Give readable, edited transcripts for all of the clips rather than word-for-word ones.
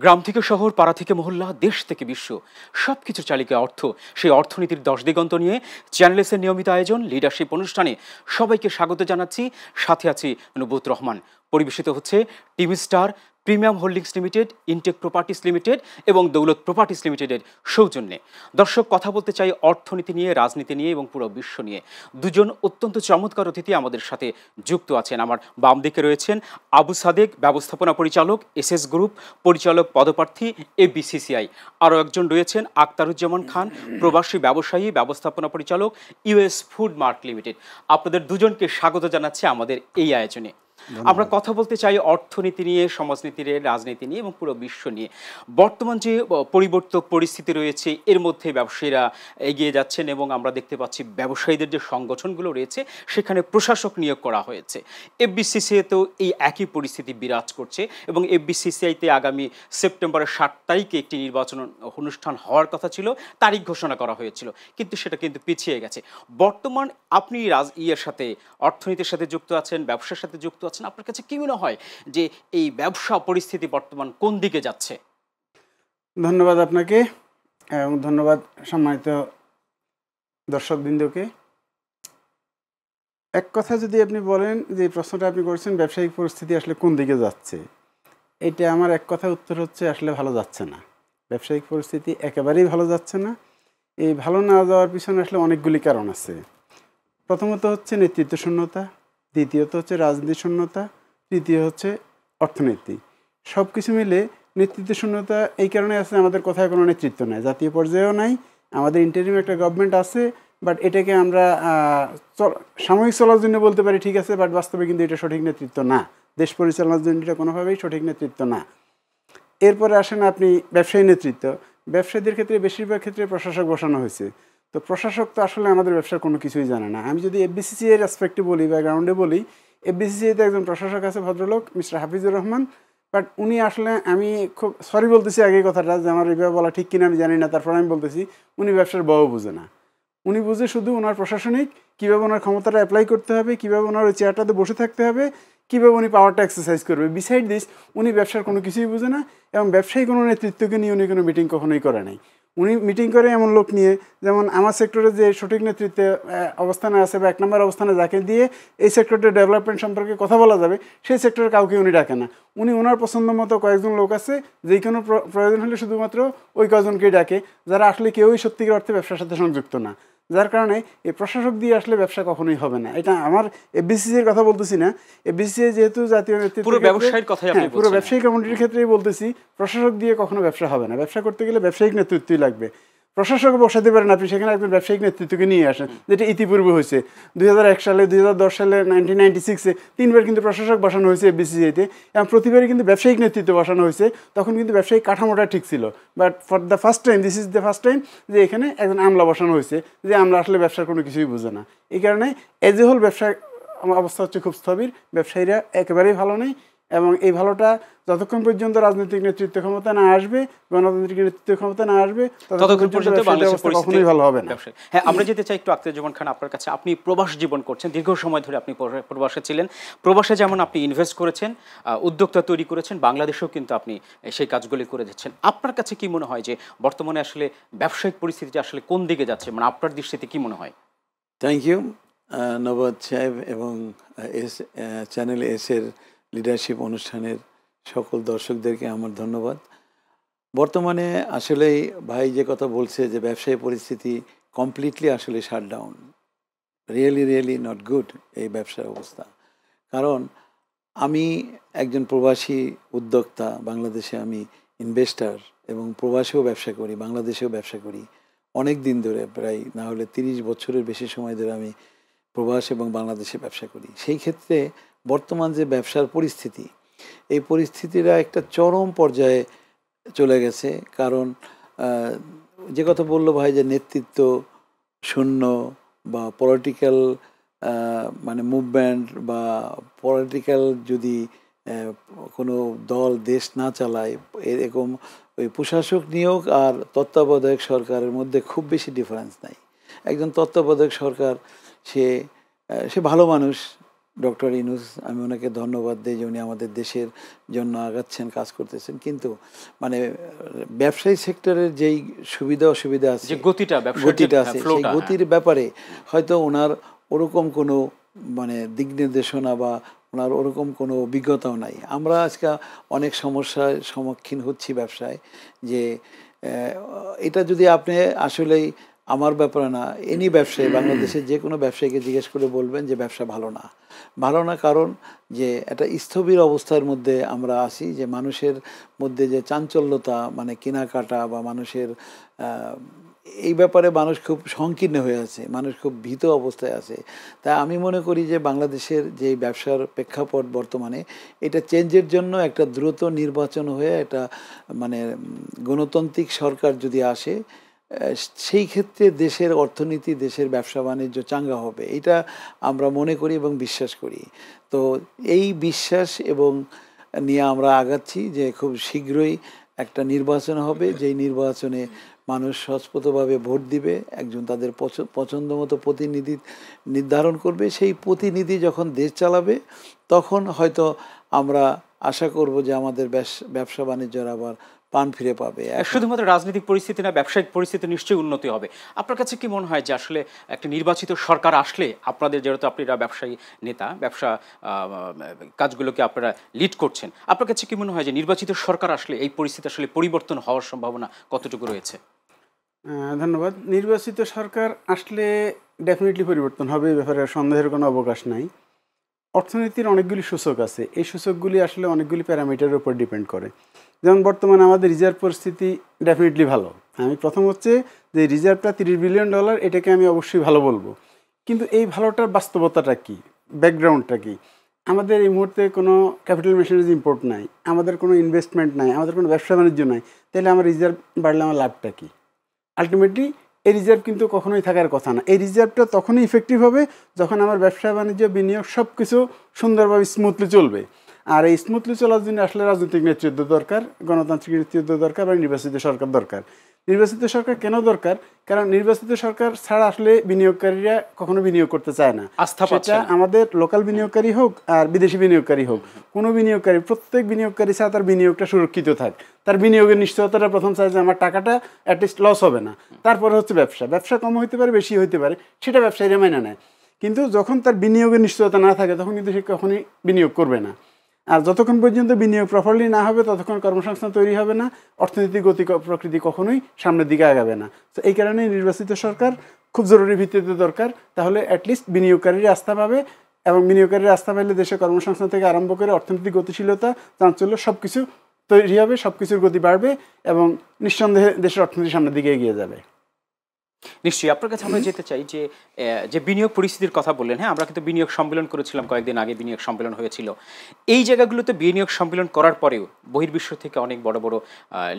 গ্রাম থেকে শহর, পাড়া থেকে মহল্লা, দেশ থেকে বিশ্ব, সবকিছুর চালিকা অর্থ। সেই অর্থনীতির 10 দিগন্ত নিয়ে চ্যানেল এস এর নিয়মিত আয়োজন লিডারশিপ অনুষ্ঠানে সবাইকে স্বাগত জানাচ্ছি। সাথে আছি নুবুত রহমান। পরিবেশিত হচ্ছে TV star, premium holdings limited, intech properties limited এবং দৌলত প্রপার্টিস লিমিটেডের সৌজন্যে। দর্শক, কথা বলতে চাই অর্থনীতি নিয়ে, রাজনীতি নিয়ে এবং পুরো বিশ্ব নিয়ে। দুজন অত্যন্ত চমৎকার অতিথি আমাদের সাথে যুক্ত আছেন। আমার বাম দিকে রয়েছেন আবু সাদেক, ব্যবস্থাপনা পরিচালক, এসএস গ্রুপ, পরিচালক পদপ্রার্থী, এফবিসিসিআই। আরও একজন রয়েছেন আক্তারুজ্জামান খান, প্রবাসী ব্যবসায়ী, ব্যবস্থাপনা পরিচালক, ইউএস ফুড মার্ক লিমিটেড। আপনাদের দুজনকে স্বাগত জানাচ্ছি আমাদের এই আয়োজনে। আমরা কথা বলতে চাই অর্থনীতি নিয়ে, সমাজনীতি নিয়ে, রাজনীতি নিয়ে এবং পুরো বিশ্ব নিয়ে। বর্তমান যে পরিবর্তক পরিস্থিতি রয়েছে, এর মধ্যে ব্যবসায়ীরা এগিয়ে যাচ্ছেন এবং আমরা দেখতে পাচ্ছি ব্যবসায়ীদের যে সংগঠনগুলো রয়েছে সেখানে প্রশাসক নিয়োগ করা হয়েছে। এফবিসিসিআইতেও এই একই পরিস্থিতি বিরাজ করছে এবং এফবিসিসিআইতে আগামী সেপ্টেম্বরের 7 তারিখে একটি নির্বাচন অনুষ্ঠান হওয়ার কথা ছিল, তারিখ ঘোষণা করা হয়েছিল, কিন্তু সেটা কিন্তু পিছিয়ে গেছে। বর্তমান আপনি সাথে, অর্থনীতির সাথে যুক্ত আছেন, ব্যবসার সাথে যুক্ত আছেন, আপনার কাছে কি মনে হয় যে এই ব্যবসা পরিস্থিতি বর্তমান কোন দিকে যাচ্ছে? ধন্যবাদ আপনাকে এবং ধন্যবাদ সম্মানিত দর্শকবৃন্দকে। এক কথা যদি আপনি বলেন যে প্রশ্নটা আপনি করেছেন ব্যবসায়িক পরিস্থিতি আসলে কোন দিকে যাচ্ছে, এটা আমার এক কথা উত্তর হচ্ছে আসলে ভালো যাচ্ছে না। ব্যবসায়িক পরিস্থিতি একেবারেই ভালো যাচ্ছে না। এই ভালো না যাওয়ার পিছনে আসলে অনেকগুলি কারণ আছে। প্রথমত হচ্ছে নেতৃত্ব শূন্যতা, দ্বিতীয়ত হচ্ছে রাজনীতি শূন্যতা, তৃতীয় হচ্ছে অর্থনীতি। সব কিছু মিলে নেতৃত্ব শূন্যতা এই কারণে আছে, আমাদের কোথায় কোনো নেতৃত্ব নাই, জাতীয় পর্যায়েও নাই। আমাদের ইন্টারিম একটা গভর্নমেন্ট আছে, বাট এটাকে আমরা সাময়িক চলার জন্য বলতে পারি ঠিক আছে, বাট বাস্তবে কিন্তু এটা সঠিক নেতৃত্ব না। দেশ পরিচালনার জন্য এটা কোনোভাবেই সঠিক নেতৃত্ব না। এরপরে আসেন আপনি ব্যবসায়ী নেতৃত্ব। ব্যবসায়ীদের ক্ষেত্রে বেশিরভাগ ক্ষেত্রে প্রশাসক বসানো হয়েছে। তো প্রশাসক তো আসলে আমাদের ব্যবসার কোনো কিছুই জানে না। আমি যদি এফবিসিসিআই এর অ্যাসপেক্টে বলি বা গ্রাউন্ডে বলি, এফবিসিসিআইতে একজন প্রশাসক আছে, ভদ্রলোক মিস্টার হাফিজুর রহমান। বাট উনি আসলে, আমি খুব সরি বলতেছি আগে কথাটা যে আমার এইভাবে বলা ঠিক কিনা আমি জানি না, তারপর আমি বলতেছি উনি ব্যবসার বউ বুঝে না। উনি বুঝে শুধু ওনার প্রশাসনিক, কীভাবে ওনার ক্ষমতাটা অ্যাপ্লাই করতে হবে, কীভাবে ওনার ওই চেয়ারটাতে বসে থাকতে হবে, কীভাবে উনি পাওয়ারটা এক্সারসাইজ করবে। বিসাইড দিস উনি ব্যবসার কোনো কিছুই বুঝে না এবং ব্যবসায়ী কোনো নেতৃত্বকে নিয়ে উনি কোনো মিটিং কখনোই করে নাই। উনি মিটিং করে এমন লোক নিয়ে, যেমন আমার সেক্টরে যে সঠিক নেতৃত্বে অবস্থানে আছে বা 1 নম্বর অবস্থানে যাকে দিয়ে এই সেক্টরটা ডেভেলপমেন্ট সম্পর্কে কথা বলা যাবে, সেই সেক্টরে কাউকে উনি ডাকে না। উনি ওনার পছন্দ মতো কয়েকজন লোক আছে, যেই কোনো প্রয়োজন হলে শুধুমাত্র ওই কয়েকজনকেই ডাকে, যারা আসলে কেউই সত্যিকার অর্থে ব্যবসার সাথে সংযুক্ত না। যার কারণে এই প্রশাসক দিয়ে আসলে ব্যবসা কখনোই হবে না। এটা আমার এফবিসিসিআই এর কথা বলতেছি না। এফবিসিসিআই যেহেতু জাতীয় নেতৃত্ব, পুরো ব্যবসায়িক কথাই আপনি বলছেন, পুরো ব্যবসায়িক কমিটির ক্ষেত্রেই বলতেছি, প্রশাসক দিয়ে কখনো ব্যবসা হবে না। ব্যবসা করতে গেলে ব্যবসায়িক নেতৃত্বই লাগবে। প্রশাসক বসাতে পারেন আপনি, সেখানে একজন ব্যবসায়িক নেতৃত্বকে নিয়ে আসেন, যেটা ইতিপূর্বে হয়েছে 2001 সালে, 2010 সালে, 1996-এ 3বার কিন্তু প্রশাসক বসানো হয়েছে এফবিসিসিআইতে এবং প্রতিবারই কিন্তু ব্যবসায়িক নেতৃত্ব বসানো হয়েছে। তখন কিন্তু ব্যবসায়িক কাঠামোটা ঠিক ছিল। But for the first time, this is the first time যে এখানে একজন আমলা বসানো হয়েছে, যে আমলা আসলে ব্যবসার কোনো কিছুই বুঝে না। এই কারণে এজ এ হোল ব্যবসার অবস্থা হচ্ছে খুব স্থবির। ব্যবসায়ীরা একেবারেই ভালো নেই এবং এই ভালোটা যতক্ষণ পর্যন্ত রাজনৈতিক নেতৃত্ব ক্ষমতা না আসবে, গণতান্ত্রিক নেতৃত্ব ক্ষমতা না আসবে, ততক্ষণ পর্যন্ত বাংলাদেশের পরিস্থিতি ভালো হবে না। হ্যাঁ, আমরা যেতে চাই একটু আক্তারুজ্জামান খান আপনার কাছে। আপনি প্রবাস জীবন করছেন, দীর্ঘ সময় ধরে আপনি প্রবাসে ছিলেন। প্রবাসে যেমন আপনি ইনভেস্ট করেছেন, উদ্যোক্তা তৈরি করেছেন, বাংলাদেশেও কিন্তু আপনি সেই কাজগুলি করে যাচ্ছেন। আপনার কাছে কি মনে হয় যে বর্তমানে আসলে ব্যবসায়িক পরিস্থিতিটা আসলে কোন দিকে যাচ্ছে, মানে আপনার দৃষ্টিতে কি মনে হয়? থ্যাংক ইউ নবাদ সাহেব এবং চ্যানেল এস এর লিডারশিপ অনুষ্ঠানের সকল দর্শকদেরকে আমার ধন্যবাদ। বর্তমানে আসলেই ভাই যে কথা বলছে যে ব্যবসায়ী পরিস্থিতি কমপ্লিটলি আসলে শাটডাউন, রিয়েলি নট গুড এই ব্যবসার অবস্থা। কারণ আমি একজন প্রবাসী উদ্যোক্তা, বাংলাদেশে আমি ইনভেস্টার এবং প্রবাসেও ব্যবসা করি, বাংলাদেশেও ব্যবসা করি অনেক দিন ধরে, প্রায় না হলে 30 বছরের বেশি সময় ধরে আমি প্রবাস এবং বাংলাদেশে ব্যবসা করি। সেই ক্ষেত্রে বর্তমান যে ব্যবসার পরিস্থিতি, এই পরিস্থিতিটা একটা চরম পর্যায়ে চলে গেছে। কারণ যে কথা বললো ভাই যে নেতৃত্ব শূন্য বা পলিটিক্যাল মানে মুভমেন্ট বা পলিটিক্যাল যদি কোনো দল দেশ না চালায়, এরকম ওই প্রশাসক নিয়োগ আর তত্ত্বাবধায়ক সরকারের মধ্যে খুব বেশি ডিফারেন্স নাই। একজন তত্ত্বাবধায়ক সরকার সে ভালো মানুষ, ডক্টর ইউনূস, আমি ওনাকে ধন্যবাদ দিই যে উনি আমাদের দেশের জন্য আগাচ্ছেন, কাজ করতেছেন। কিন্তু মানে ব্যবসায়ী সেক্টরের যেই সুবিধা অসুবিধা আছে, যে গতিটা আছে, সেই গতির ব্যাপারে হয়তো ওনার ওরকম কোনো মানে দিক নির্দেশনা বা ওনার ওরকম কোনো অভিজ্ঞতাও নাই। আমরা আজকে অনেক সমস্যার সম্মুখীন হচ্ছি ব্যবসায়, যে এটা যদি আপনি আসলেই আমার ব্যাপারে না, এনি ব্যবসায়ী, বাংলাদেশের যে কোনো ব্যবসায়ীকে জিজ্ঞেস করে বলবেন যে ব্যবসা ভালো না। ভালো না কারণ যে একটা স্থবির অবস্থার মধ্যে আমরা আছি, যে মানুষের মধ্যে যে চাঞ্চল্যতা, মানে কেনাকাটা বা মানুষের এই ব্যাপারে মানুষ খুব সংকীর্ণ হয়ে আছে, মানুষ খুব ভীত অবস্থায় আছে। তাই আমি মনে করি যে বাংলাদেশের যে ব্যবসার প্রেক্ষাপট বর্তমানে, এটা চেঞ্জের জন্য একটা দ্রুত নির্বাচন হয়ে একটা মানে গণতান্ত্রিক সরকার যদি আসে, সেই ক্ষেত্রে দেশের অর্থনীতি, দেশের ব্যবসা বাণিজ্য চাঙ্গা হবে, এটা আমরা মনে করি এবং বিশ্বাস করি। তো এই বিশ্বাস এবং নিয়ে আমরা আগাচ্ছি যে খুব শীঘ্রই একটা নির্বাচন হবে, যেই নির্বাচনে মানুষ স্বস্ফুটভাবে ভোট দিবে, একজন তাদের পছন্দ মতো প্রতিনিধি নির্ধারণ করবে। সেই প্রতিনিধি যখন দেশ চালাবে, তখন হয়তো আমরা আশা করব যে আমাদের ব্যবসা বাণিজ্যের আবার প্রাণ ফিরে পাবে। শুধুমাত্র রাজনৈতিক পরিস্থিতি না, ব্যবসায়িক পরিস্থিতি নিশ্চয়ই উন্নতি হবে। আপনার কাছে কি মনে হয় যে আসলে একটা নির্বাচিত সরকার আসলে, আপনাদের যেহেতু আপনারা ব্যবসায়ী নেতা, ব্যবসা কাজগুলোকে আপনারা লিড করছেন, আপনার কাছে কি মনে হয় যে নির্বাচিত সরকার আসলে এই পরিস্থিতি আসলে পরিবর্তন হওয়ার সম্ভাবনা কতটুকু রয়েছে? ধন্যবাদ। নির্বাচিত সরকার আসলে ডেফিনেটলি পরিবর্তন হবে, এই ব্যাপারে সন্দেহের কোনো অবকাশ নাই। অর্থনীতির অনেকগুলি সূচক আছে, এই সূচকগুলি আসলে অনেকগুলি প্যারামিটারের উপর ডিপেন্ড করে। যেমন বর্তমানে আমাদের রিজার্ভ পরিস্থিতি ডেফিনেটলি ভালো। আমি প্রথম হচ্ছে যে রিজার্ভটা $30 বিলিয়ন, এটাকে আমি অবশ্যই ভালো বলবো। কিন্তু এই ভালোটার বাস্তবতাটা কি, ব্যাকগ্রাউন্ডটা কি? আমাদের এই মুহূর্তে কোনো ক্যাপিটাল মেশিনারিজ ইম্পোর্ট নাই, আমাদের কোনো ইনভেস্টমেন্ট নাই, আমাদের কোনো ব্যবসা বাণিজ্য নাই, তাহলে আমার রিজার্ভ বাড়লে আমার লাভটা কী? আলটিমেটলি এই রিজার্ভ কিন্তু কখনোই থাকার কথা না। এই রিজার্ভটা তখনই ইফেক্টিভ হবে যখন আমার ব্যবসা বাণিজ্য, বিনিয়োগ সব কিছু সুন্দরভাবে স্মুথলি চলবে। আর এই স্মুথলি চলার জন্য আসলে রাজনৈতিক নেতৃত্ব দরকার, গণতান্ত্রিক নেতৃত্ব দরকার, বা নির্বাচিত সরকার দরকার। নির্বাচিত সরকার কেন দরকার? কারণ নির্বাচিত সরকার ছাড়া আসলে বিনিয়োগকারীরা কখনো বিনিয়োগ করতে চায় না। সেটা আমাদের লোকাল বিনিয়োগকারী হোক আর বিদেশি বিনিয়োগকারী হোক, কোনো বিনিয়োগকারী, প্রত্যেক বিনিয়োগকারী চায় তার বিনিয়োগটা সুরক্ষিত থাক, তার বিনিয়োগের নিশ্চয়তাটা প্রথম চায় যে আমার টাকাটা অ্যাটলিস্ট লস হবে না। তারপরে হচ্ছে ব্যবসা, ব্যবসা কম হইতে পারে, বেশি হইতে পারে, সেটা ব্যবসায়ীরা মেনে নেয়। কিন্তু যখন তার বিনিয়োগের নিশ্চয়তা না থাকে, তখন কিন্তু সে কখনই বিনিয়োগ করবে না। আর যতক্ষণ পর্যন্ত বিনিয়োগ প্রপারলি না হবে, ততক্ষণ কর্মসংস্থান তৈরি হবে না, অর্থনৈতিক গতি প্রকৃতি কখনোই সামনের দিকে আগাবে না। তো এই কারণে নির্বাচিত সরকার খুব জরুরি ভিত্তিতে দরকার। তাহলে অ্যাটলিস্ট বিনিয়োগকারীরা আস্থা পাবে, এবং বিনিয়োগকারীরা আস্থা পাইলে দেশে কর্মসংস্থান থেকে আরম্ভ করে অর্থনৈতিক গতিশীলতা, চাঞ্চল্য সব কিছু তৈরি হবে, সব কিছুর গতি বাড়বে, এবং নিঃসন্দেহে দেশের অর্থনীতি সামনের দিকে এগিয়ে যাবে। নিশ্চয়ই আপনার কাছে আমরা যেতে চাই যে যে বিনিয়োগ পরিস্থিতির কথা বললেন, হ্যাঁ, আমরা কিন্তু বিনিয়োগ সম্মেলন করেছিলাম, কয়েকদিন আগে বিনিয়োগ সম্মেলন হয়েছিল। এই জায়গাগুলোতে বিনিয়োগ সম্মেলন করার পরেও বহির্বিশ্ব থেকে অনেক বড় বড়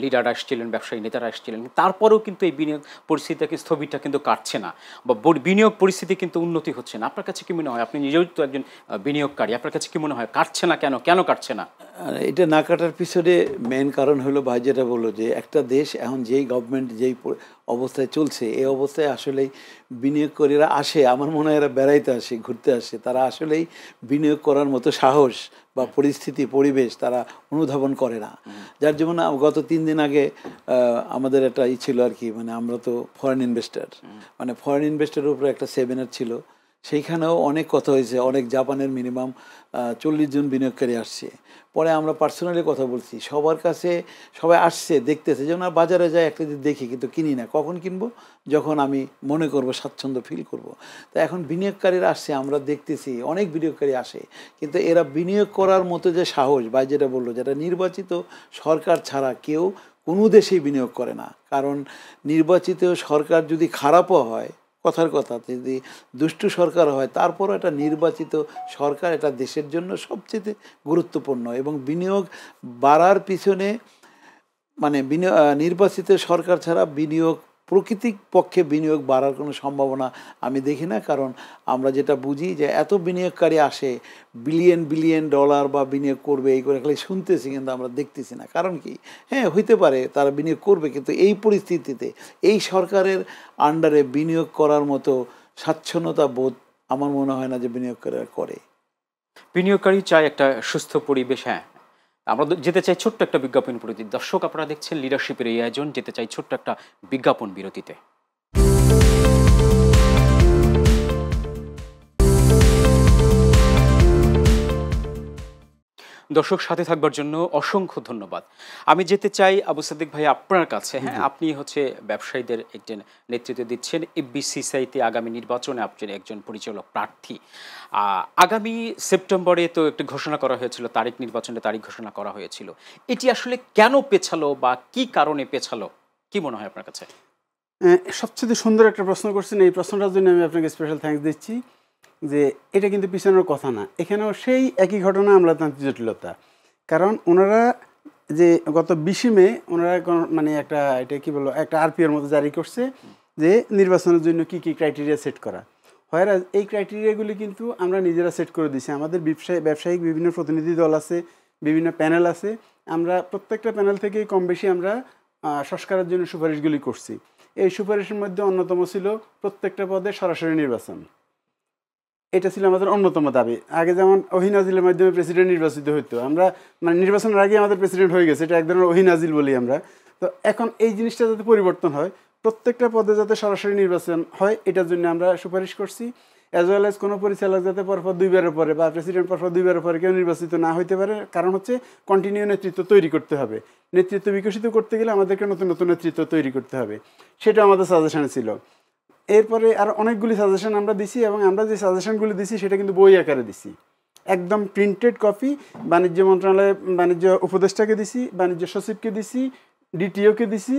লিডাররা আসছিলেন, ব্যবসায়ী নেতারা আসছিলেন, তারপরেও কিন্তু এই বিনিয়োগ পরিস্থিতিটাকে, স্থবিরটা কিন্তু কাটছে না, বা বিনিয়োগ পরিস্থিতি কিন্তু উন্নতি হচ্ছে না। আপনার কাছে কি মনে হয়, আপনি নিজেও তো একজন বিনিয়োগকারী, আপনার কাছে কি মনে হয় কাটছে না কেন, কেন কাটছে না? এটা না কাটার পিছনে মেন কারণ হলো ভাই যেটা বললো, যে একটা দেশ এখন যেই গভর্নমেন্ট যেই অবস্থায় চলছে, এই অবস্থায় আসলেই বিনিয়োগকারীরা আসে, আমার মনে হয় এরা বেড়াইতে আসে, ঘুরতে আসে, তারা আসলেই বিনিয়োগ করার মতো সাহস বা পরিস্থিতি, পরিবেশ তারা অনুধাবন করে না। যার যেমন গত 3 দিন আগে আমাদের একটা ছিল আর কি, মানে আমরা তো ফরেন ইনভেস্টার, মানে ফরেন ইনভেস্টারের উপরে একটা সেমিনার ছিল, সেইখানেও অনেক কথা হয়েছে। অনেক জাপানের মিনিমাম 40 জন বিনিয়োগকারী আসছে। পরে আমরা পার্সোনালি কথা বলছি, সবার কাছে সবাই আসছে, দেখতেছে, যেমন বাজারে যায় একটা দিন দেখি, কিন্তু কিনি না। কখন কিনবো? যখন আমি মনে করব, স্বাচ্ছন্দ্য ফিল করব। তো এখন বিনিয়োগকারীরা আসছে, আমরা দেখতেছি অনেক বিনিয়োগকারী আসে, কিন্তু এরা বিনিয়োগ করার মতো যে সাহস, বা যেটা বললো, যেটা নির্বাচিত সরকার ছাড়া কেউ কোনো দেশেই বিনিয়োগ করে না। কারণ নির্বাচিত সরকার যদি খারাপও হয়, কথার কথা, যদি দুষ্টু সরকার হয়, তারপরও একটা নির্বাচিত সরকার এটা দেশের জন্য সবচেয়ে গুরুত্বপূর্ণ। এবং বিনিয়োগ বাড়ার পিছনে মানে নির্বাচিত সরকার ছাড়া বিনিয়োগ, প্রকৃতিক পক্ষে বিনিয়োগ বাড়ার কোনো সম্ভাবনা আমি দেখি না। কারণ আমরা যেটা বুঝি যে এত বিনিয়োগকারী আসে, বিলিয়ন বিলিয়ন ডলার বা বিনিয়োগ করবে, এই করে খালি শুনতেছি, কিন্তু আমরা দেখতেছি না। কারণ কি? হ্যাঁ, হইতে পারে তারা বিনিয়োগ করবে, কিন্তু এই পরিস্থিতিতে এই সরকারের আন্ডারে বিনিয়োগ করার মতো স্বাচ্ছন্দ্যতা বোধ আমার মনে হয় না যে বিনিয়োগকারীরা করে। বিনিয়োগকারী চায় একটা সুস্থ পরিবেশ। হ্যাঁ, আমরা যেতে চাই ছোট্ট একটা বিজ্ঞাপন বিরতিতে। দর্শক, আপনারা দেখছেন লিডারশিপের এই আয়োজন। যেতে চাই ছোট্ট একটা বিজ্ঞাপন বিরতিতে। দর্শক, সাথে থাকবার জন্য অসংখ্য ধন্যবাদ। আমি যেতে চাই আবু সাদিক ভাই আপনার কাছে। হ্যাঁ, আপনি হচ্ছে ব্যবসায়ীদের একজন নেতৃত্ব দিচ্ছেন। এফবিসিসিআইতে আগামী নির্বাচনে আপনি একজন পরিচালক প্রার্থী। আগামী সেপ্টেম্বরে তো একটি ঘোষণা করা হয়েছিল, নির্বাচনের তারিখ ঘোষণা করা হয়েছিল। এটি আসলে কেন পেছালো বা কি কারণে পেছালো, কি মনে হয় আপনার কাছে? সবচেয়ে সুন্দর একটা প্রশ্ন করছেন। এই প্রশ্নটার জন্য আমি আপনাকে স্পেশাল থ্যাঙ্কস দিচ্ছি যে এটা কিন্তু পিছনের কথা না, এখানেও সেই একই ঘটনা আমলাতান্ত্রিক জটিলতা। কারণ ওনারা যে গত 20 মে ওনারা মানে একটা এটা কি বলবো একটা আরপিওর মতো জারি করছে যে নির্বাচনের জন্য কি কি ক্রাইটেরিয়া সেট করা হয়। এই ক্রাইটেরিয়াগুলি কিন্তু আমরা নিজেরা সেট করে দিছি। আমাদের ব্যবসায়িক বিভিন্ন প্রতিনিধি দল আছে, বিভিন্ন প্যানেল আছে। আমরা প্রত্যেকটা প্যানেল থেকেই কম বেশি আমরা সংস্কারের জন্য সুপারিশগুলি করছি। এই সুপারিশের মধ্যে অন্যতম ছিল প্রত্যেকটা পদে সরাসরি নির্বাচন। এটা ছিল আমাদের অন্যতম দাবি। আগে যেমন ওহিনাজিলের মাধ্যমে প্রেসিডেন্ট নির্বাচিত হইতো, আমরা মানে নির্বাচনের আগে আমাদের প্রেসিডেন্ট হয়ে গেছে, এটা এক ধরনের ওহিনাজিল বলি আমরা। তো এখন এই জিনিসটা যাতে পরিবর্তন হয়, প্রত্যেকটা পদে যাতে সরাসরি নির্বাচন হয়, এটার জন্য আমরা সুপারিশ করছি। অ্যাজ ওয়েল এজ কোনো পরিচালক যাতে পরপর 2বারের পরে বা প্রেসিডেন্ট পরপর 2বারের পরে কেউ নির্বাচিত না হইতে পারে। কারণ হচ্ছে কন্টিনিউ নেতৃত্ব তৈরি করতে হবে। নেতৃত্ব বিকশিত করতে গেলে আমাদেরকে নতুন নতুন নেতৃত্ব তৈরি করতে হবে, সেটা আমাদের সাজেশনে ছিল। এরপরে আর অনেকগুলি সাজেশন আমরা দিছি, এবং আমরা যে সাজেশনগুলি দিছি সেটা কিন্তু বই আকারে দিছি, একদম প্রিন্টেড কপি। বাণিজ্য মন্ত্রণালয়ে বাণিজ্য উপদেষ্টাকে দিছি, বাণিজ্য সচিবকে দিছি, ডিটিওকে দিছি,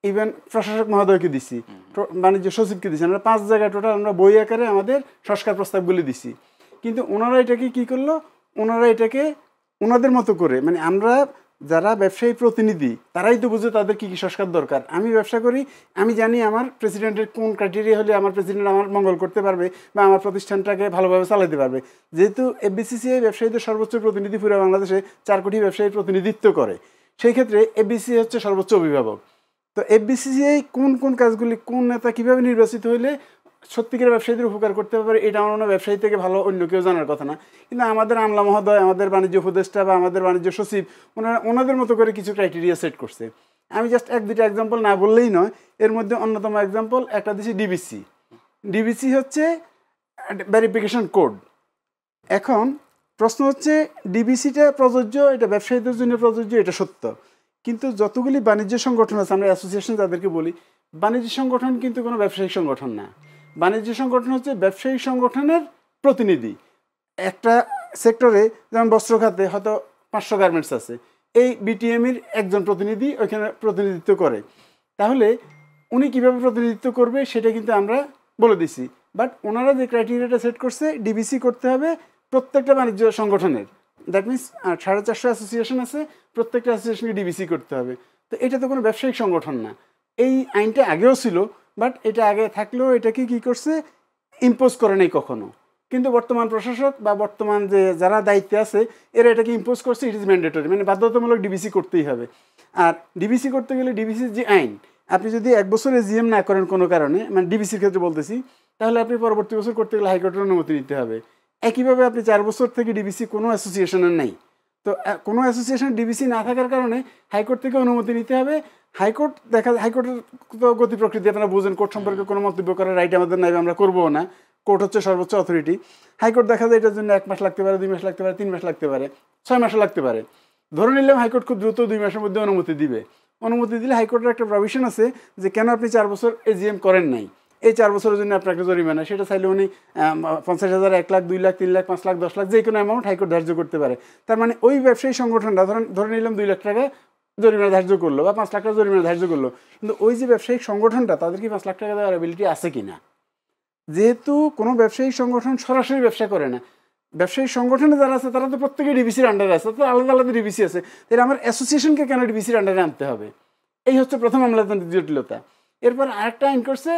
ইভেন প্রশাসক মহোদয়কে দিছি, বাণিজ্য সচিবকে দিছি। আমরা 5 জায়গায় টোটাল আমরা বই আকারে আমাদের সংস্কার প্রস্তাবগুলি দিছি। কিন্তু ওনারা এটাকে কি করলো, ওনারা এটাকে ওনাদের মতো করে, মানে আমরা যারা ব্যবসায়ী প্রতিনিধি তারাই তো বুঝে তাদের কী কী সংস্কার দরকার। আমি ব্যবসা করি, আমি জানি আমার প্রেসিডেন্টের কোন ক্রাইটেরিয়া হলে আমার প্রেসিডেন্ট আমার মঙ্গল করতে পারবে বা আমার প্রতিষ্ঠানটাকে ভালোভাবে চালাতে পারবে। যেহেতু এফবিসিসিআই ব্যবসায়ীদের সর্বোচ্চ প্রতিনিধি পুরো বাংলাদেশে 4 কোটি ব্যবসায়ী প্রতিনিধিত্ব করে, সেই ক্ষেত্রে এফবিসিসিআই হচ্ছে সর্বোচ্চ অভিভাবক। তো এফবিসিসিআই কোন কোন কাজগুলি, কোন নেতা কীভাবে নির্বাচিত হইলে সত্যিকারের ব্যবসায়ীদের উপকার করতে পারে, এটা আমার মনে হয় ব্যবসায়ী থেকে ভালো অন্য কেউ জানার কথা না। কিন্তু আমাদের আমলা মহোদয়, আমাদের বাণিজ্য উপদেষ্টা বা আমাদের বাণিজ্য সচিব, ওনাদের মতো করে কিছু ক্রাইটেরিয়া সেট করছে। আমি জাস্ট 1-2টা এক্সাম্পল না বললেই নয়, এর মধ্যে অন্যতম এক্সাম্পল একটা দিচ্ছি ডিবিসি। ডিবিসি হচ্ছে ভেরিফিকেশন কোড। এখন প্রশ্ন হচ্ছে ডিবিসিটা প্রযোজ্য, এটা ব্যবসায়ীদের জন্য প্রযোজ্য, এটা সত্য। কিন্তু যতগুলি বাণিজ্য সংগঠন আছে, আমরা অ্যাসোসিয়েশন যাদেরকে বলি, বাণিজ্য সংগঠন কিন্তু কোনো ব্যবসায়িক সংগঠন না। বাণিজ্য সংগঠন হচ্ছে ব্যবসায়ী সংগঠনের প্রতিনিধি। একটা সেক্টরে যেমন বস্ত্র খাতে হয়তো 500 গার্মেন্টস আছে, এই বিটিএমির একজন প্রতিনিধি ওইখানে প্রতিনিধিত্ব করে। তাহলে উনি কীভাবে প্রতিনিধিত্ব করবে সেটা কিন্তু আমরা বলে দিছি। বাট ওনারা যে ক্রাইটেরিয়াটা সেট করছে, ডিবিসি করতে হবে প্রত্যেকটা বাণিজ্য সংগঠনের। দ্যাট মিনস 450 অ্যাসোসিয়েশন আছে, প্রত্যেকটা অ্যাসোসিয়েশনকে ডিবিসি করতে হবে। তো এটা তো কোনো ব্যবসায়িক সংগঠন না। এই আইনটা আগেও ছিল, বাট এটা আগে থাকলেও এটাকে কী করছে, ইম্পোজ করে নাই কখনো। কিন্তু বর্তমান প্রশাসক বা বর্তমান যে যারা দায়িত্বে আছে, এরা এটাকে ইম্পোজ করছে, ইট ইজ ম্যান্ডেটরি, মানে বাধ্যতামূলক ডিবিসি করতেই হবে। আর ডিবিসি করতে গেলে ডিবিসির যে আইন, আপনি যদি 1 বছর এজিএম না করেন কোনো কারণে, মানে ডিবিসির ক্ষেত্রে বলতেছি, তাহলে আপনি পরবর্তী বছর করতে গেলে হাইকোর্টের অনুমতি নিতে হবে। একইভাবে আপনি 4 বছর থেকে ডিবিসি কোনো অ্যাসোসিয়েশনের নেই, তো কোনো অ্যাসোসিয়েশন ডিবিসি না থাকার কারণে হাইকোর্ট থেকে অনুমতি নিতে হবে। হাইকোর্টের তো গতি প্রকৃতি আপনারা বুঝেন, কোর্ট সম্পর্কে কোনো মন্তব্য করার রাইট আমাদের নাই, আমরা করবো না। কোর্ট হচ্ছে সর্বোচ্চ অথরিটি। হাইকোর্ট দেখা যায় এটার জন্য 1 মাস লাগতে পারে, 2 মাস লাগতে পারে, 3 মাস লাগতে পারে, 6 মাসও লাগতে পারে। ধরে নিলাম হাইকোর্ট খুব দ্রুত 2 মাসের মধ্যে অনুমতি দিবে। অনুমতি দিলে হাইকোর্টের একটা প্রভিশন আছে যে কেন আপনি 4 বছর এজিএম করেন নাই, এই 4 বছরের জন্য আপনাকে জরিমানা। সেটা চাইলে উনি 50,000, 1 লাখ, 2 লাখ, 3 লাখ, 5 লাখ, 10 লাখ, যে কোনো অ্যামাউন্ট হাইকোর্ট ধার্য করতে পারে। তার মানে ওই ব্যবসায়ী সংগঠনটা ধরে নিলাম 2 লাখ টাকা জরিমানা ধার্য করলো বা 5 লাখ টাকা জরিমানা ধার্য করলো, কিন্তু ওই যে ব্যবসায়িক সংগঠনটা তাদের কি 5 লাখ টাকা দেওয়ার অ্যাবিলিটি আছে কি না? যেহেতু কোনো ব্যবসায়িক সংগঠন সরাসরি ব্যবসা করে না, ব্যবসায়িক সংগঠনে যারা আছে তারা তো প্রত্যেকে ডিবিসির আন্ডারে আছে, তো আলাদা আলাদা ডিবিসি আছে, তাহলে আমার অ্যাসোসিয়েশনকে কেন ডিবিসির আন্ডারে আনতে হবে? এই হচ্ছে প্রথম আমলাতান্ত্রিক জটিলতা। এরপর আরেকটা আইন করছে,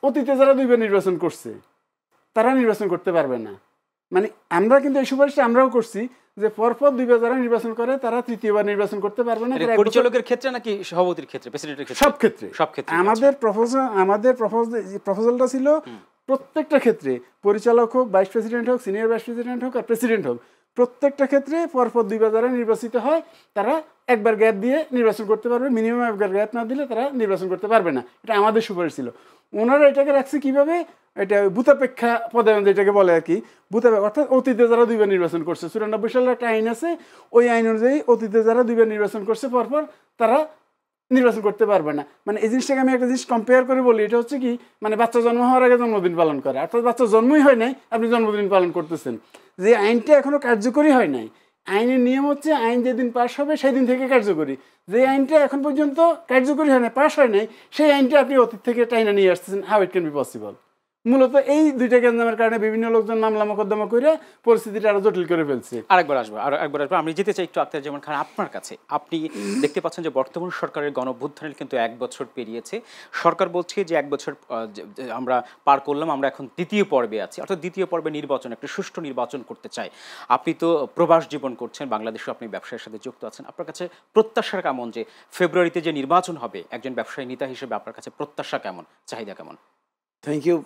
অতীতে যারা 2বার নির্বাচন করছে তারা নির্বাচন করতে পারবে না। মানে আমরা কিন্তু এই সুপারিশটা আমরাও করছি যে পরপর 2বার যারা নির্বাচন করে তারা 3য়বার নির্বাচন করতে পারবে না। পরিচালকের ক্ষেত্রে নাকি সভাপতির ক্ষেত্রে, প্রেসিডেন্টের ক্ষেত্রে? সব ক্ষেত্রে। আমাদের প্রপোজালটা ছিল প্রত্যেকটা ক্ষেত্রে পরিচালক হোক, ভাইস প্রেসিডেন্ট হোক, সিনিয়র ভাইস প্রেসিডেন্ট হোক আর প্রেসিডেন্ট হোক, প্রত্যেকটা ক্ষেত্রে পরপর 2 বার যারা নির্বাচিত হয় তারা একবার গ্যাপ দিয়ে নির্বাচন করতে পারবে, মিনিমাম একবার গ্যাপ না দিলে তারা নির্বাচন করতে পারবে না। এটা আমাদের সুপারিশ ছিল। ওনারা এটাকে রাখছে কীভাবে, এটা ভূতাপেক্ষা পদায়ন যেটাকে বলে আর কি, ভূতাপেক্ষা অর্থাৎ অতীতে যারা 2 বার নির্বাচন করছে, 94 সালের একটা আইন আছে, ওই আইন অনুযায়ী অতীতে যারা 2 বার নির্বাচন করছে পরপর তারা নির্বাচন করতে পারবে না। মানে এই জিনিসটাকে আমি একটা জিনিস কম্পেয়ার করে বলি, এটা হচ্ছে কি, মানে বাচ্চা জন্ম হওয়ার আগে জন্মদিন পালন করে, অর্থাৎ বাচ্চা জন্মই হয় নাই, আপনি জন্মদিন পালন করতেছেন। যে আইনটা এখনও কার্যকরী হয় নাই, আইনের নিয়ম হচ্ছে আইন যেদিন পাশ হবে সেই দিন থেকে কার্যকরী। যে আইনটা এখন পর্যন্ত কার্যকরী হয় নাই, পাশ হয় নাই, সেই আইনটা আপনি অতীত থেকে টাইনা নিয়ে আসতেছেন। How it can be possible? মূলত এই দুইটা গ্যাঞ্জামের কারণে বিভিন্ন লোকজন মামলা মোকদ্দমা করে পরিস্থিতিটা আরো জটিল করে ফেলছে। আরেকবার আসবো, আমি যেতে চাই একটু আখতারুজ্জামান খান আপনার কাছে। আপনি দেখতে পাচ্ছেন যে বর্তমান সরকারের গণঅভ্যুত্থানের কিন্তু 1 বছর পেরিয়েছে। সরকার বলছে যে 1 বছর আমরা পার করলাম, আমরা এখন দ্বিতীয় পর্বে আছি, অর্থাৎ দ্বিতীয় পর্বে নির্বাচন, একটা সুষ্ঠু নির্বাচন করতে চাই। আপনি তো প্রবাস জীবন করছেন, বাংলাদেশে আপনি ব্যবসায়ের সাথে যুক্ত আছেন। আপনার কাছে প্রত্যাশা কেমন যে ফেব্রুয়ারিতে যে নির্বাচন হবে, একজন ব্যবসায়ী নেতা হিসেবে আপনার কাছে প্রত্যাশা কেমন, চাহিদা কেমন? Thank you.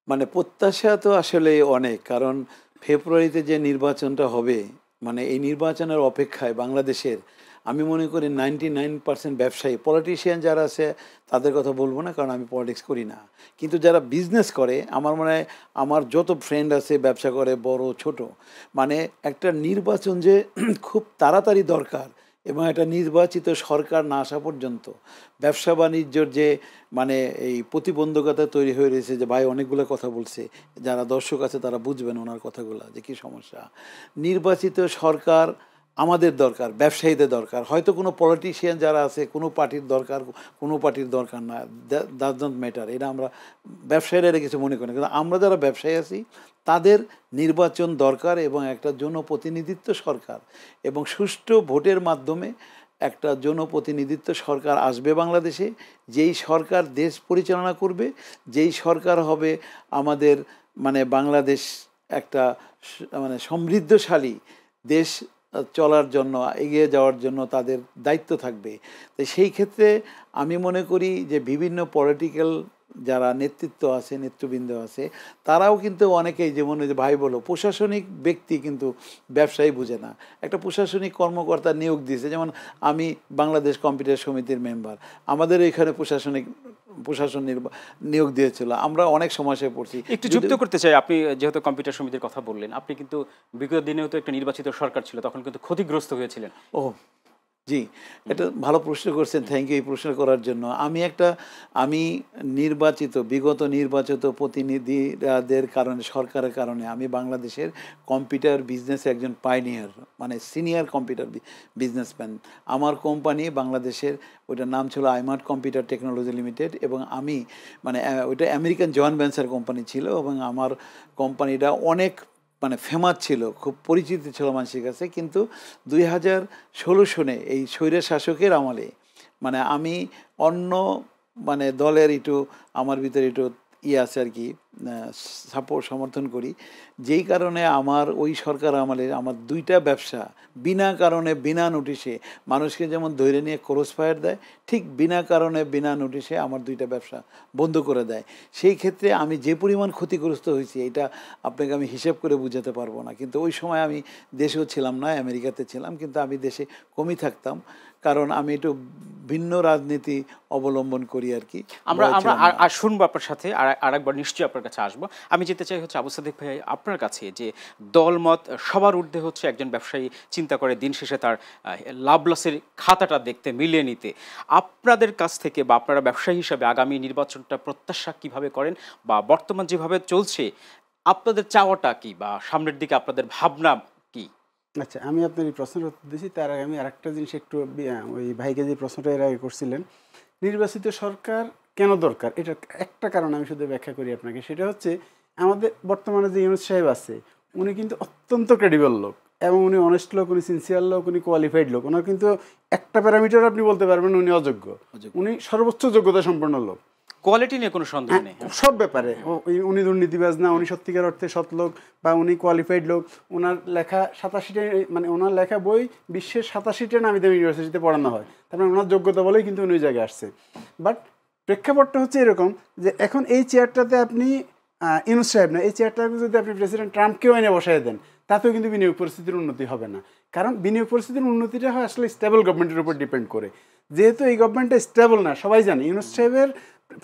মানে প্রত্যাশা তো আসলে অনেক, কারণ ফেব্রুয়ারিতে যে নির্বাচনটা হবে, মানে এই নির্বাচনের অপেক্ষায় বাংলাদেশের আমি মনে করি 99% ব্যবসায়ী, পলিটিশিয়ান যারা আছে তাদের কথা বলবো না, কারণ আমি পলিটিক্স করি না, কিন্তু যারা বিজনেস করে, আমার মনে হয় আমার যত ফ্রেন্ড আছে ব্যবসা করে, বড় ছোট, মানে একটা নির্বাচন যে খুব তাড়াতাড়ি দরকার, এবং একটা নির্বাচিত সরকার না আসা পর্যন্ত ব্যবসা বাণিজ্যর যে মানে এই প্রতিবন্ধকতা তৈরি হয়ে রয়েছে, যে ভাই অনেকগুলো কথা বলছে, যারা দর্শক আছে তারা বুঝবেন ওনার কথাগুলো যে কী সমস্যা। নির্বাচিত সরকার আমাদের দরকার, ব্যবসায়ীদের দরকার। হয়তো কোনো পলিটিশিয়ান যারা আছে, কোনো পার্টির দরকার, কোনো পার্টির দরকার না, ডাজ নট ম্যাটার, এটা আমরা ব্যবসায়ীরা এটা কিছু মনে করি না, কিন্তু আমরা যারা ব্যবসায়ী আছি তাদের নির্বাচন দরকার, এবং একটা জনপ্রতিনিধিত্ব সরকার এবং সুষ্ঠু ভোটের মাধ্যমে একটা জনপ্রতিনিধিত্ব সরকার আসবে বাংলাদেশে, যেই সরকার দেশ পরিচালনা করবে, যেই সরকার হবে আমাদের মানে বাংলাদেশ একটা মানে সমৃদ্ধশালী দেশ চলার জন্য, এগিয়ে যাওয়ার জন্য তাদের দায়িত্ব থাকবে। তো সেই ক্ষেত্রে আমি মনে করি যে বিভিন্ন পলিটিক্যাল যারা নেতৃত্ব আছে, নেতৃবৃন্দ আছে, তারাও কিন্তু অনেকেই, যেমন যে ভাই বলো, প্রশাসনিক ব্যক্তি কিন্তু ব্যবসায়ী বুঝে না। একটা প্রশাসনিক কর্মকর্তা নিয়োগ দিয়েছে, যেমন আমি বাংলাদেশ কম্পিউটার সমিতির মেম্বার, আমাদের এখানে প্রশাসন নিয়োগ দিয়েছিল, আমরা অনেক সমস্যায় পড়ছি। একটু যুক্ত করতে চাই, আপনি যেহেতু কম্পিউটার সমিতির কথা বললেন, আপনি কিন্তু বিগত দিনেও তো একটা নির্বাচিত সরকার ছিল, তখন কিন্তু ক্ষতিগ্রস্ত হয়েছিলেন। ও জি, এটা ভালো প্রশ্ন করছেন, থ্যাংক ইউ এই প্রশ্ন করার জন্য। আমি নির্বাচিত, বিগত নির্বাচিত প্রতিনিধিদের কারণে, সরকারের কারণে আমি বাংলাদেশের কম্পিউটার বিজনেসে একজন পাইনিয়ার, মানে সিনিয়র কম্পিউটার বিজনেসম্যান। আমার কোম্পানি বাংলাদেশের, ওইটার নাম ছিল আইমার্ট কম্পিউটার টেকনোলজি লিমিটেড, এবং আমি মানে ওইটা আমেরিকান জয়েন্ট ভেঞ্চার কোম্পানি ছিল, এবং আমার কোম্পানিটা অনেক মানে ফেমাস ছিল, খুব পরিচিত ছিল মানুষের কাছে। কিন্তু 2016 সনে এই স্বৈর শাসকের আমলে মানে আমি অন্য মানে দলের একটু আমার ভিতরে একটু আছে আর কি, সমর্থন করি, যেই কারণে আমার ওই সরকার আমলে আমার 2টা ব্যবসা বিনা কারণে, বিনা নোটিশে, মানুষকে যেমন ধরে নিয়ে ক্রস ফায়ার দেয়, ঠিক বিনা কারণে, বিনা নোটিশে আমার 2টা ব্যবসা বন্ধ করে দেয়। সেই ক্ষেত্রে আমি যে পরিমাণ ক্ষতিগ্রস্ত হয়েছি, এটা আপনাকে আমি হিসেব করে বুঝাতে পারবো না। কিন্তু ওই সময় আমি দেশেও ছিলাম না, আমেরিকাতে ছিলাম, কিন্তু আমি দেশে কমই থাকতাম, কারণ আমি একটু ভিন্ন রাজনীতি অবলম্বন করি আর কি। আমরা শুনবো আপনার সাথে, আরেকবার নিশ্চয়ই আপনার কাছে আসবো। আমি যেতে চাই হচ্ছে আবু সাদিক ভাই আপনার কাছে, যে দলমত সবার ঊর্ধ্বে হচ্ছে একজন ব্যবসায়ী চিন্তা করে দিন শেষে তার লাভ লসের খাতাটা দেখতে, মিলিয়ে নিতে। আপনাদের কাছ থেকে বা আপনারা ব্যবসায়ী হিসাবে আগামী নির্বাচনটা প্রত্যাশা কিভাবে করেন, বা বর্তমান যেভাবে চলছে আপনাদের চাওয়াটা কি, বা সামনের দিকে আপনাদের ভাবনা কি? আচ্ছা, আমি আপনার এই প্রশ্নের উত্তর দিচ্ছি, তার আগে আমি আরেকটা জিনিস একটু, ওই ভাইকে যে প্রশ্নটা এর আগে করছিলেন, নির্বাচিত সরকার কেন দরকার, এটা একটা কারণ আমি শুধু ব্যাখ্যা করি আপনাকে। সেটা হচ্ছে আমাদের বর্তমানে যে ইউনুস সাহেব আছে, উনি কিন্তু অত্যন্ত ক্রেডিবল লোক, এবং উনি অনেস্ট লোক, উনি সিনসিয়ার লোক, উনি কোয়ালিফাইড লোক। ওনার কিন্তু একটা প্যারামিটার আপনি বলতে পারবেন উনি অযোগ্য, উনি সর্বোচ্চ যোগ্যতা সম্পন্ন লোক। কোয়ালিটি নিয়ে কোনো সন্দেহ নেই, সব ব্যাপারে উনি দুর্নীতিবাজ না, উনি সত্যিকার অর্থে সৎ লোক, বা উনি কোয়ালিফাইড লোক। ওনার লেখা 87টা, মানে ওনার লেখা বই বিশ্বের 87টা নামি দামি ইউনিভার্সিটিতে পড়ানো হয়, তারপরে ওনার যোগ্যতা বলেই কিন্তু উনি ওই জায়গায় আসছে। বাট প্রেক্ষাপটটা হচ্ছে এরকম যে এখন এই চেয়ারটাতে আপনি ইউনূস সাহেব না, এই চেয়ারটাকে যদি আপনি প্রেসিডেন্ট ট্রাম্পকেও এনে বসায় দেন, তাতেও কিন্তু বিনিয়োগ পরিস্থিতির উন্নতি হবে না। কারণ বিনিয়োগ পরিস্থিতির উন্নতিটা হয় আসলে স্টেবল গভর্নমেন্টের উপর ডিপেন্ড করে। যেহেতু এই গভর্নমেন্টটা স্টেবল না, সবাই জানে ইউনূস সাহেবের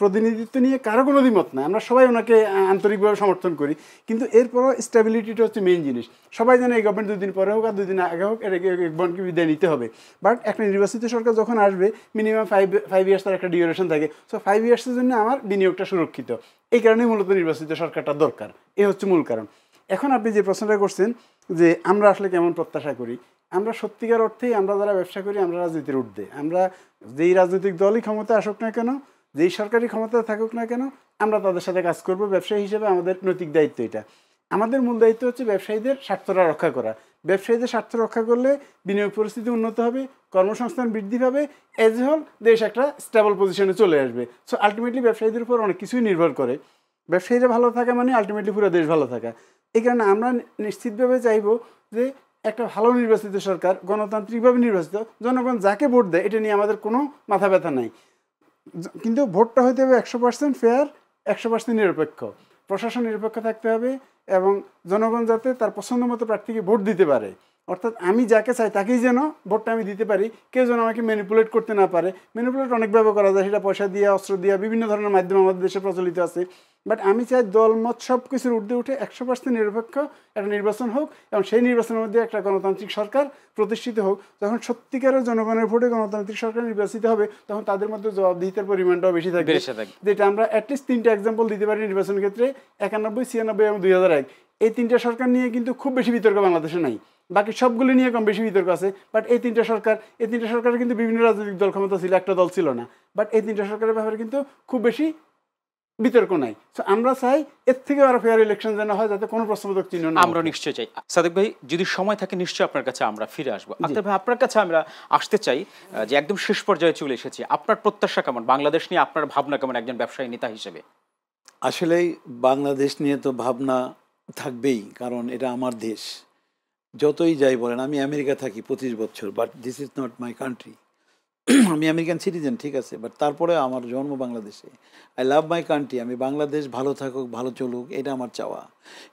প্রতিনিধিত্ব নিয়ে কারো কোনো দ্বিমত নাই, আমরা সবাই ওনাকে আন্তরিকভাবে সমর্থন করি, কিন্তু এরপরও স্টেবিলিটিটা হচ্ছে মেইন জিনিস। সবাই জানে এই গভর্নমেন্ট 2 দিন পরে হোক আর 2 দিন আগে হোক এটাকে গভর্নমেন্টকে বিদায় নিতে হবে। বাট একটা নির্বাচিত সরকার যখন আসবে মিনিমাম 5 ইয়ার্স তার একটা ডিউরেশন থাকে। সো 5 ইয়ার্সের জন্য আমার বিনিয়োগটা সুরক্ষিত, এই কারণেই মূলত নির্বাচিত সরকারটা দরকার। এই হচ্ছে মূল কারণ। এখন আপনি যে প্রশ্নটা করছেন যে আমরা আসলে কেমন প্রত্যাশা করি, আমরা সত্যিকার অর্থেই আমরা যারা ব্যবসা করি আমরা রাজনীতির ঊর্ধ্বে। আমরা যেই রাজনৈতিক দলই ক্ষমতা আসুক না কেন, যেই সরকারি ক্ষমতা থাকুক না কেন, আমরা তাদের সাথে কাজ করব। ব্যবসায়ী হিসেবে আমাদের নৈতিক দায়িত্ব এটা। আমাদের মূল দায়িত্ব হচ্ছে ব্যবসায়ীদের স্বার্থটা রক্ষা করা। ব্যবসায়ীদের স্বার্থ রক্ষা করলে বিনিয়োগ পরিস্থিতি উন্নত হবে, কর্মসংস্থান বৃদ্ধি পাবে, এজ এ হোল দেশ একটা স্টেবল পজিশনে চলে আসবে। সো আলটিমেটলি ব্যবসায়ীদের উপর অনেক কিছুই নির্ভর করে। ব্যবসায়ীরা ভালো থাকা মানে আলটিমেটলি পুরো দেশ ভালো থাকা। এই কারণে আমরা নিশ্চিতভাবে চাইব যে একটা ভালো নির্বাচিত সরকার, গণতান্ত্রিকভাবে নির্বাচিত, জনগণ যাকে ভোট দেয় এটা নিয়ে আমাদের কোনো মাথা ব্যথা নাই, কিন্তু ভোটটা হইতে হবে 100% ফেয়ার, 100% নিরপেক্ষ। প্রশাসন নিরপেক্ষ থাকতে হবে এবং জনগণ যাতে তার পছন্দ মতো প্রার্থীকে ভোট দিতে পারে। অর্থাৎ আমি যাকে চাই তাকেই যেন ভোটটা আমি দিতে পারি, কেউ যেন আমাকে ম্যানিপুলেট করতে না পারে। ম্যানিপুলেট অনেকভাবে করা যায়, সেটা পয়সা দিয়ে, অস্ত্র দিয়ে, বিভিন্ন ধরনের মাধ্যম আমাদের দেশে প্রচলিত আছে। বাট আমি চাই দলমত সব কিছুর ঊর্ধ্বে উঠে 100% নিরপেক্ষ একটা নির্বাচন হোক এবং সেই নির্বাচনের মধ্যে একটা গণতান্ত্রিক সরকার প্রতিষ্ঠিত হোক। যখন সত্যিকারের জনগণের ভোটে গণতান্ত্রিক সরকার নির্বাচিত হবে তখন তাদের মধ্যে জবাবদিহিতার পরিমাণটাও বেশি থাকবে। যেটা আমরা অ্যাটলিস্ট 3টা এক্সাম্পল দিতে পারি নির্বাচনের ক্ষেত্রে, 91, 96 এবং 2001। এই 3টা সরকার নিয়ে কিন্তু খুব বেশি বিতর্ক বাংলাদেশে নাই, বাকি সবগুলি নিয়ে কম বেশি বিতর্ক আছে। বাট এই 3টা সরকারের কিন্তু বিভিন্ন রাজনৈতিক দল ক্ষমতা ছিল, একটা দল ছিল না। বাট এই 3টা সরকারের ব্যাপারে কিন্তু খুব বেশি বিতর্ক নাই। সো আমরা চাই এর থেকে আরো ফেয়ার ইলেকশন যেন হয়, যাতে কোনো প্রশ্নবোধক চিহ্ন না। আমরা নিশ্চয়ই চাই। সাদেক ভাই, যদি সময় থাকে নিশ্চয়ই আপনার কাছে আমরা ফিরে আসবো। আচ্ছা ভাই, আপনার কাছে আমরা আসতে চাই যে একদম শেষ পর্যায়ে চলে এসেছি, আপনার প্রত্যাশা কেমন, বাংলাদেশ নিয়ে আপনার ভাবনা কেমন একজন ব্যবসায়ী নেতা হিসেবে? আসলেই বাংলাদেশ নিয়ে তো ভাবনা থাকবেই, কারণ এটা আমার দেশ। যতই যাই বলেন, আমি আমেরিকা থাকি 25 বছর, but this is not my country. আমি আমেরিকান সিটিজেন, ঠিক আছে, বাট তারপরে আমার জন্ম বাংলাদেশে। I love my country. আমি বাংলাদেশ ভালো থাকুক, ভালো চলুক, এটা আমার চাওয়া।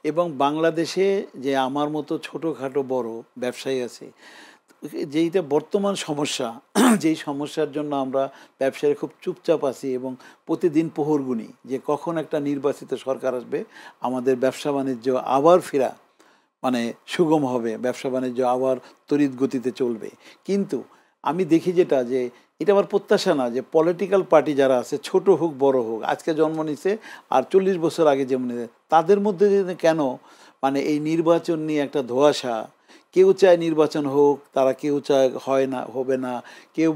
এবং বাংলাদেশে যে আমার মতো ছোটোখাটো বড় ব্যবসায়ী আছে, যেইটা বর্তমান সমস্যা, যেই সমস্যার জন্য আমরা ব্যবসায়ী খুব চুপচাপ আছি এবং প্রতিদিন প্রহর গুনি যে কখন একটা নির্বাচিত সরকার আসবে, আমাদের ব্যবসা বাণিজ্য আবার ফেরা মানে সুগম হবে, ব্যবসা বাণিজ্য আবার তড়িৎ গতিতে চলবে। কিন্তু আমি দেখি যেটা, যে এটা আমার প্রত্যাশা না যে পলিটিক্যাল পার্টি যারা আছে, ছোট হোক বড় হোক, আজকে জন্ম নিছে আর 40 বছর আগে যেমন, তাদের মধ্যে কেন মানে এই নির্বাচন নিয়ে একটা ধোঁয়াশা। কেউ চায় নির্বাচন হোক, তারা কেউ চায় হয় না, হবে না। কেউ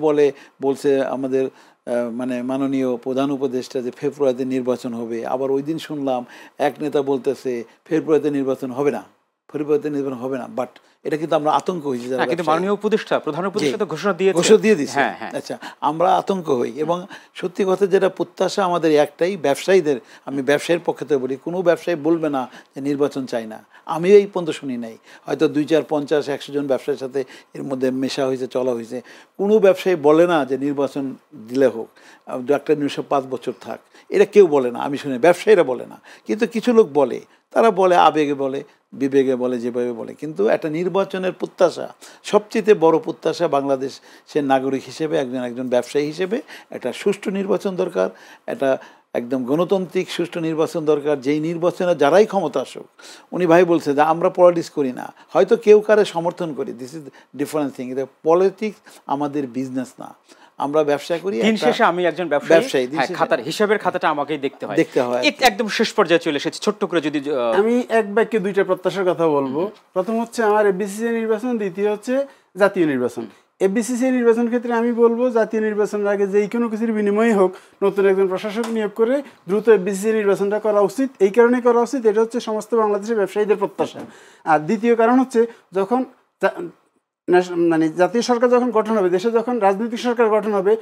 বলছে আমাদের মানে মাননীয় প্রধান উপদেষ্টা যে ফেব্রুয়ারিতে নির্বাচন হবে। আবার ওই দিন শুনলাম এক নেতা বলতেছে ফেব্রুয়ারিতে নির্বাচন হবে না, ফেব্রুয়ারিতে নির্বাচন হবে না। বাট এটা কিন্তু আমরা আতঙ্ক হয়েছি, কিন্তু মাননীয় উপদেষ্টা, প্রধান উপদেষ্টা তো ঘোষণা দিয়ে দিয়েছে। আচ্ছা, আমরা আতঙ্ক হই। এবং সত্যি কথা যেটা প্রত্যাশা আমাদের একটাই, ব্যবসায়ীদের, আমি ব্যবসায়ীর পক্ষে তো বলি, কোনো ব্যবসায়ী বলবে না যে নির্বাচন চাই না। আমিও এই পর্যন্ত শুনি নাই, হয়তো 2, 4, 50, 100 জন ব্যবসায়ীর সাথে এর মধ্যে মেশা হয়েছে, চলা হয়েছে। কোনো ব্যবসায়ী বলে না যে নির্বাচন দিলে হোক, একটা 5 বছর থাক, এটা কেউ বলে না, আমি শুনি। ব্যবসায়ীরা বলে না, কিন্তু কিছু লোক বলে, তারা বলে আবেগে বলে, বিবেকে বলে, যেভাবে বলে। কিন্তু একটা নির্বাচনের প্রত্যাশা, সবচেয়ে বড় প্রত্যাশা বাংলাদেশের নাগরিক হিসেবে, একজন ব্যবসায়ী হিসেবে একটা সুষ্ঠু নির্বাচন দরকার, একটা একদম গণতান্ত্রিক সুষ্ঠু নির্বাচন দরকার। যেই নির্বাচনে যারাই ক্ষমতা আসুক, উনি ভাই বলছে যে আমরা পলিটিক্স করি না, হয়তো কেউ কারে সমর্থন করি, দিস ইজ ডিফারেন্ট থিং। এটা পলিটিক্স আমাদের বিজনেস না, আমরা ব্যবসা করি। দিন শেষে আমি একজন ব্যবসায়ী, খাতার হিসাবের খাতাটা আমাকেই দেখতে হয়। একদম শেষ পর্যায়ে চলে এসেছে, ছোট্ট করে যদি আমি এক বাক্যে 2টা প্রত্যাশার কথা বলবো। প্রথম হচ্ছে আমার এফবিসিসি নির্বাচন, দ্বিতীয় হচ্ছে জাতীয় নির্বাচন। এফবিসিসি নির্বাচন ক্ষেত্রে আমি বলবো জাতীয় নির্বাচনের আগে যেই কোনো কিছুর বিনিময়ে হোক নতুন একজন প্রশাসক নিয়োগ করে দ্রুত এফবিসিসি নির্বাচনটা করা উচিত। এই কারণে করা উচিত, এটা হচ্ছে সমস্ত বাংলাদেশের ব্যবসায়ীদের প্রত্যাশা। আর দ্বিতীয় কারণ হচ্ছে যখন মানে জাতীয় সরকার যখন গঠন হবে, দেশে যখন রাজনৈতিক সরকার গঠন হবে,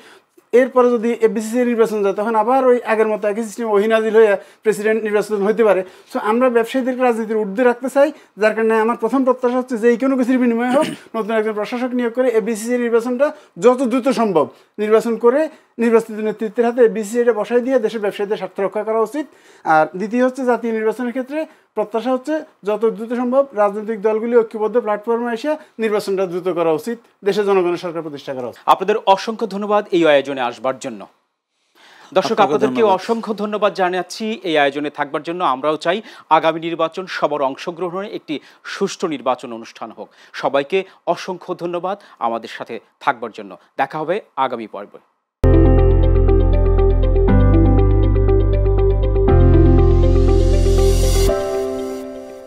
এরপরে যদি এফবিসিসি নির্বাচন যায় তখন আবার ওই আগের মতো একই সিস্টেম ওহিনাজিল হয়ে প্রেসিডেন্ট নির্বাচন হতে পারে। সো আমরা ব্যবসায়ীদেরকে রাজনীতির ঊর্ধ্বে রাখতে চাই, যার কারণে আমার প্রথম প্রত্যাশা হচ্ছে যে এই কোনো কিছুর বিনিময়ে হোক নতুন একজন প্রশাসক নিয়োগ করে এফবিসিসি নির্বাচনটা যত দ্রুত সম্ভব নির্বাচন করে নির্বাচিত নেতৃত্বের হাতে এফবিসিসিটা বসাই দিয়ে দেশের ব্যবসায়ীদের স্বার্থ রক্ষা করা উচিত। আর দ্বিতীয় হচ্ছে জাতীয় নির্বাচনের ক্ষেত্রে প্রত্যাশা হচ্ছে যত দ্রুত সম্ভব রাজনৈতিক দলগুলি ঐক্যবদ্ধ প্ল্যাটফর্মে এসে নির্বাচনটা দ্রুত করা উচিত, দেশের জনগণের সরকার প্রতিষ্ঠা করা উচিত। আপনাদের অসংখ্য ধন্যবাদ এই আয়োজনে আসবার জন্য। দর্শক, আপনাদেরকে অসংখ্য ধন্যবাদ জানাচ্ছি এই আয়োজনে থাকবার জন্য। আমরাও চাই আগামী নির্বাচন সবার অংশগ্রহণে একটি সুষ্ঠু নির্বাচন অনুষ্ঠান হোক। সবাইকে অসংখ্য ধন্যবাদ আমাদের সাথে থাকবার জন্য। দেখা হবে আগামী পর্বে।